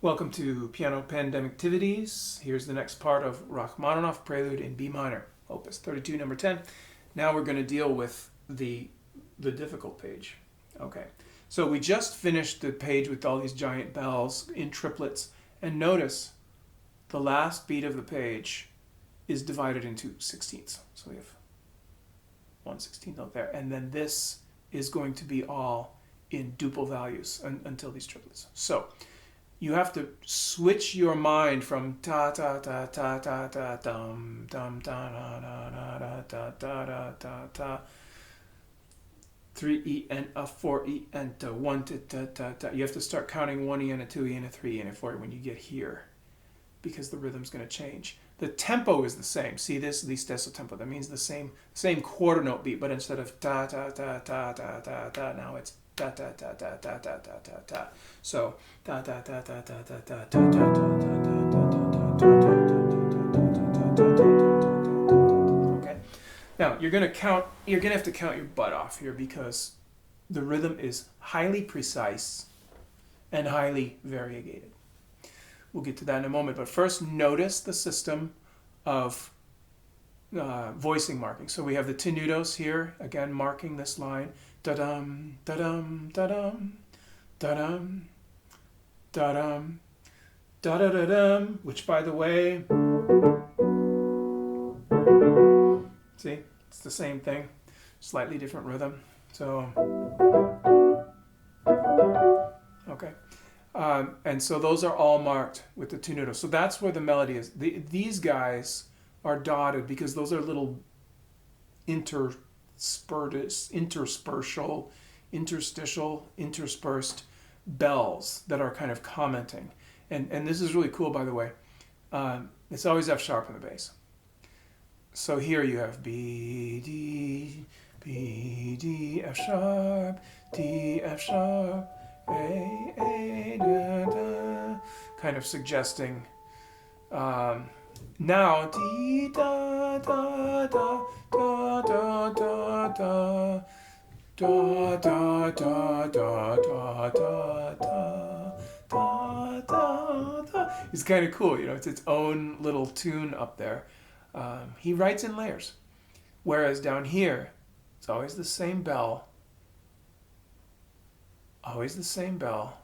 Welcome to Piano Pandemictivities. Here's the next part of Rachmaninoff Prelude in B minor, Opus 32, number 10. Now we're going to deal with the difficult page. Okay, so we just finished the page with all these giant bells in triplets, and notice the last beat of the page is divided into sixteenths. So we have 1/16 note there, and then this is going to be all in duple values until these triplets. So you have to switch your mind from ta ta ta ta ta ta dum dum da da da da da da da da da 3 E and a 4 E and a 1 ta ta ta ta. You have to start counting 1 E and a 2 E and a 3 E and a 4 E when you get here, because the rhythm's going to change. The tempo is the same. See this? Listesso tempo. That means the same quarter note beat, but instead of ta ta ta ta ta ta ta, now it's da da da da da da da da da. So da da da da da da da da da da da. Okay. Now you're gonna have to count your butt off here, because the rhythm is highly precise and highly variegated. We'll get to that in a moment, but first notice the system of voicing marking. So we have the tenutos here, again marking this line. Da-dum, da-dum, da-dum, da-dum, da-dum, da-da-da-dum, which, by the way, see, it's the same thing, slightly different rhythm. So, okay. And so those are all marked with the tenuto. So that's where the melody is. These guys are dotted because those are little interspersed bells that are kind of commenting. And this is really cool, by the way. It's always F sharp in the bass. So here you have B, D, F sharp, D, F sharp, A, da, da, kind of suggesting now D, da, da, da, da, da, da, da, da, da, da, da, da, da, da, da. It's kind of cool, you know, it's its own little tune up there. He writes in layers, whereas down here it's always the same bell. Always the same bell.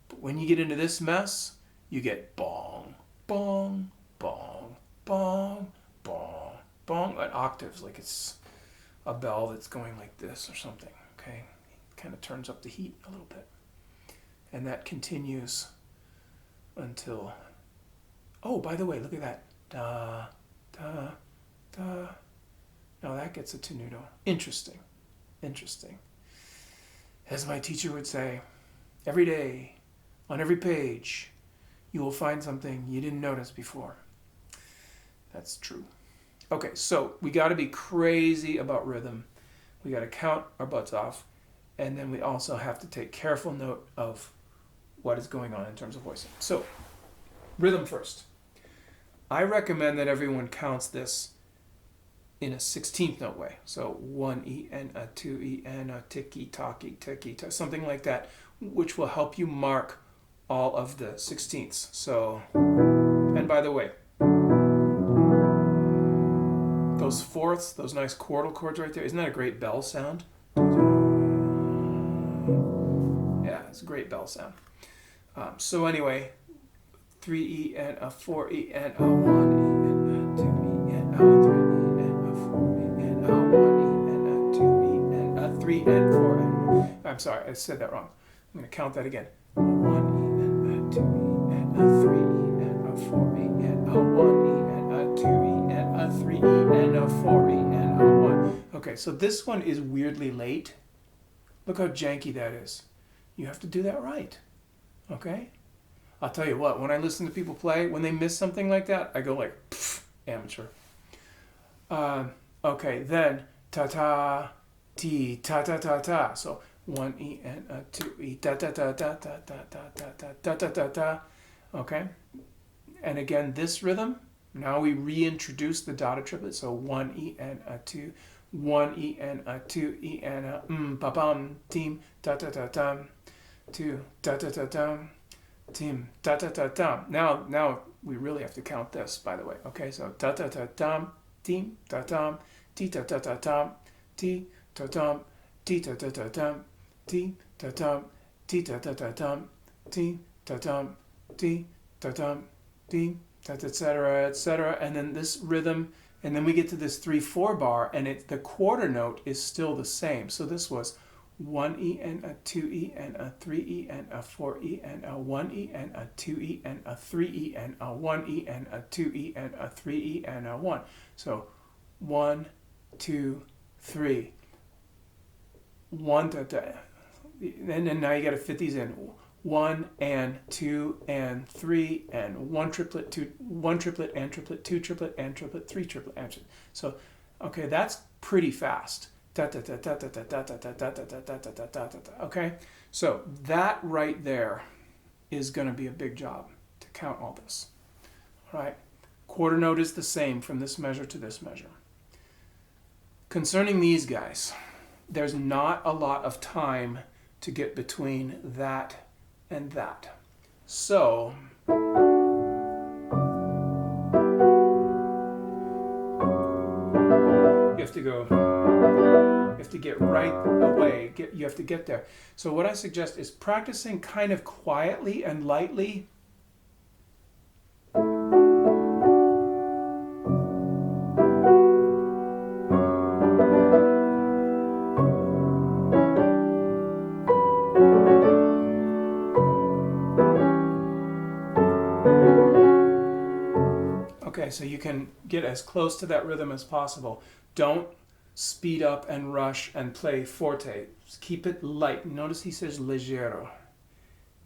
But when you get into this mess, you get bong, bong, bong, bong, bong, bong, at octaves, like it's a bell that's going like this or something, okay? It kind of turns up the heat a little bit. And that continues until, oh, by the way, look at that. Da, da, da. Now that gets a tenuto. Interesting, interesting. As my teacher would say, every day, on every page, you will find something you didn't notice before. That's true. Okay, so we got to be crazy about rhythm. We got to count our butts off, and then we also have to take careful note of what is going on in terms of voicing. So, rhythm first. I recommend that everyone counts this in a 16th note way. So 1 E and a 2 E and a ticky-tacky, ticky-tack, something like that, which will help you mark all of the 16ths. So, and by the way, those fourths, those nice chordal chords right there, isn't that a great bell sound? Yeah, it's a great bell sound. So anyway, 3 E and a 4 E and a 1 E and a 2 E and a 3 E and a 4 E and a 1 E and a 2 E and a 3 and 4 and... I'm sorry, I said that wrong. I'm going to count that again. 1 E and a 2 E and a 3 E and a 4 E and a 1 E and a 2 E and a 3 E and a 4 E and a 1. Okay, so this one is weirdly late. Look how janky that is. You have to do that right. Okay? I'll tell you what, when I listen to people play, when they miss something like that, I go like, pfft, amateur. Okay, then ta-ta, ti, ta-ta-ta-ta. So 1 E and a 2 E, ta-ta-ta-ta-ta-ta-ta-ta-ta-ta-ta-ta. Okay? And again, this rhythm, now we reintroduce the dotted triplet. So 1 E and a 2, 1 E and a 2 E and a pa-bum, team, ta-ta-ta-tam, 2, ta-ta-ta-tam, tim, ta ta ta tam. Now we really have to count this, by the way. Okay, so ta ta ta tam, tim ta tam, ti ta ta ta tam, ti ta tam, ti ta ta ta tam, ti ta tam, ti ta ta ta tam, ti ta tam, ti ta tam, ti, etc., etc. And then this rhythm, and then we get to this 3/4 bar, and the quarter note is still the same. So this was 1E and a 2E and a 3E and a 4E and a 1E and a 2E and a 3E and a 1E and a 2E and a 3E and a 1. So 1, 2, 3. 1, da, da. And then now you got to fit these in. 1 and 2 and 3 and 1 triplet, 2, 1 triplet and triplet, 2 triplet and triplet, 3 triplet and triplet. So, okay, that's pretty fast. Okay, so that right there is going to be a big job to count all this. All right, quarter note is the same from this measure to this measure. Concerning these guys, there's not a lot of time to get between that and that. So you have to go, you have to get right away, you have to get there. So what I suggest is practicing kind of quietly and lightly. Okay, so you can get as close to that rhythm as possible. Don't speed up and rush and play forte. Just keep it light. Notice he says leggero,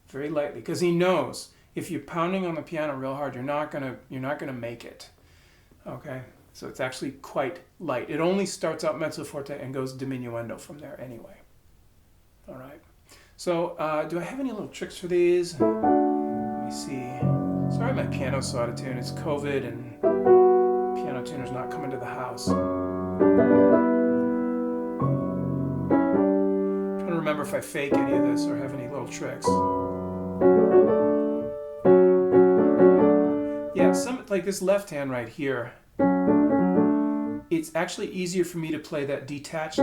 very lightly, because he knows if you're pounding on the piano real hard, you're not gonna make it. Okay, so it's actually quite light. It only starts out mezzo forte and goes diminuendo from there anyway. All right. So do I have any little tricks for these? Let me see. Sorry, my piano's so out of tune. It's COVID and piano tuner's not coming to the house. I'm trying to remember if I fake any of this or have any little tricks. Yeah, some like this left hand right here. It's actually easier for me to play that detached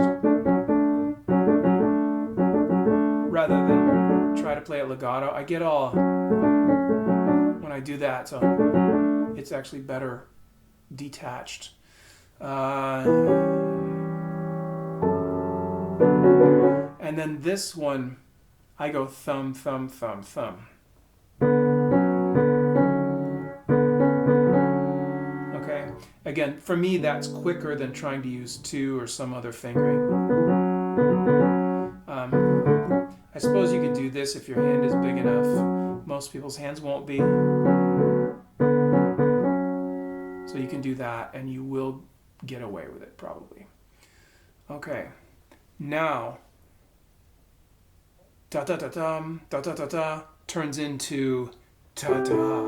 rather than try to play it legato. I get all when I do that, so it's actually better detached. And then this one, I go thumb, thumb, thumb, thumb. Okay, again, for me that's quicker than trying to use 2 or some other fingering. I suppose you could do this if your hand is big enough. Most people's hands won't be. So you can do that and you will get away with it probably. Okay, now ta ta ta ta ta ta ta ta turns into ta ta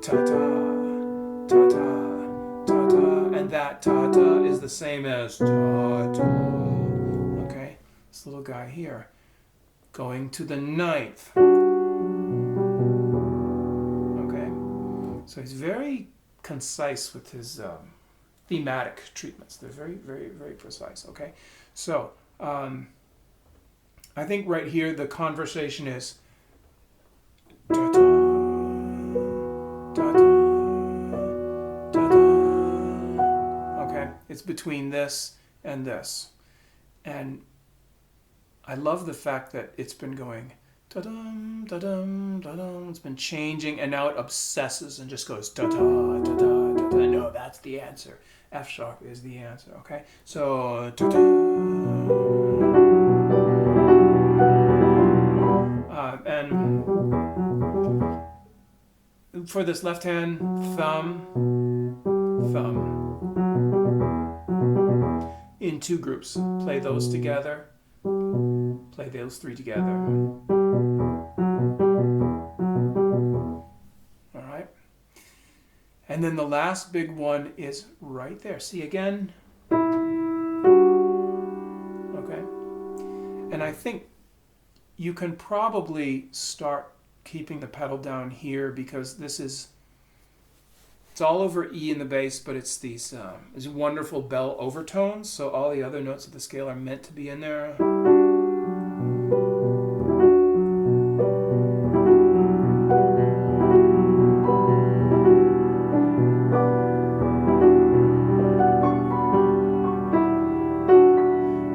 ta ta ta ta ta ta, and that ta ta is the same as ta ta. Okay, this little guy here going to the 9th. Okay, so he's very concise with his thematic treatments. They're very, very, very precise. Okay, so I think right here the conversation is da da da da da da. Okay, it's between this and this, and I love the fact that it's been going da-dum, da-dum, da-dum. It's been changing, and now it obsesses and just goes da-da, da-da, da-da. No, that's the answer. F sharp is the answer, okay? So, da-da. And for this left hand, thumb, thumb. In 2 groups. Play those together. Play those 3 together. All right. And then the last big one is right there. See again? Okay. And I think you can probably start keeping the pedal down here because it's all over E in the bass, but it's these wonderful bell overtones, so all the other notes of the scale are meant to be in there.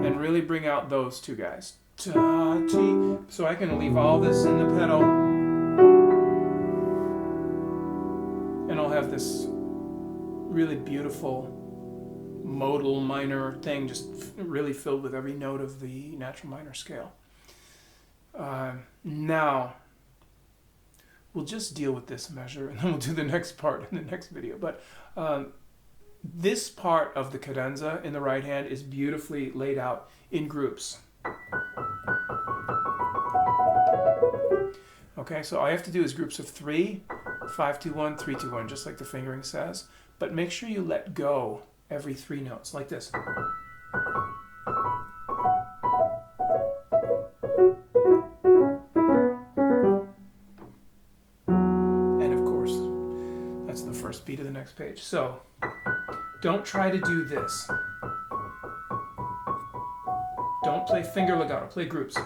And really bring out those two guys. Ta-ti. So I can leave all this in the pedal, and I'll have this really beautiful modal minor thing just really filled with every note of the natural minor scale. Now, we'll just deal with this measure and then we'll do the next part in the next video. But this part of the cadenza in the right hand is beautifully laid out in groups. Okay, so all you have to do is groups of 3, 5, 2, 1, 3, 2, 1, just like the fingering says. But make sure you let go every 3 notes, like this. And of course, that's the first beat of the next page. So, don't try to do this. Don't play finger legato, play groups.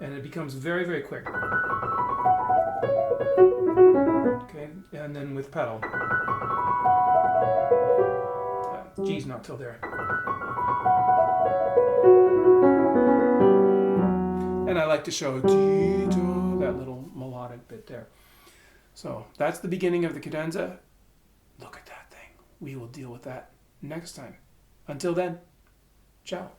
And it becomes very, very quick. Okay, and then with pedal. G's not till there. And I like to show that little melodic bit there. So that's the beginning of the cadenza. Look at that thing. We will deal with that next time. Until then, ciao.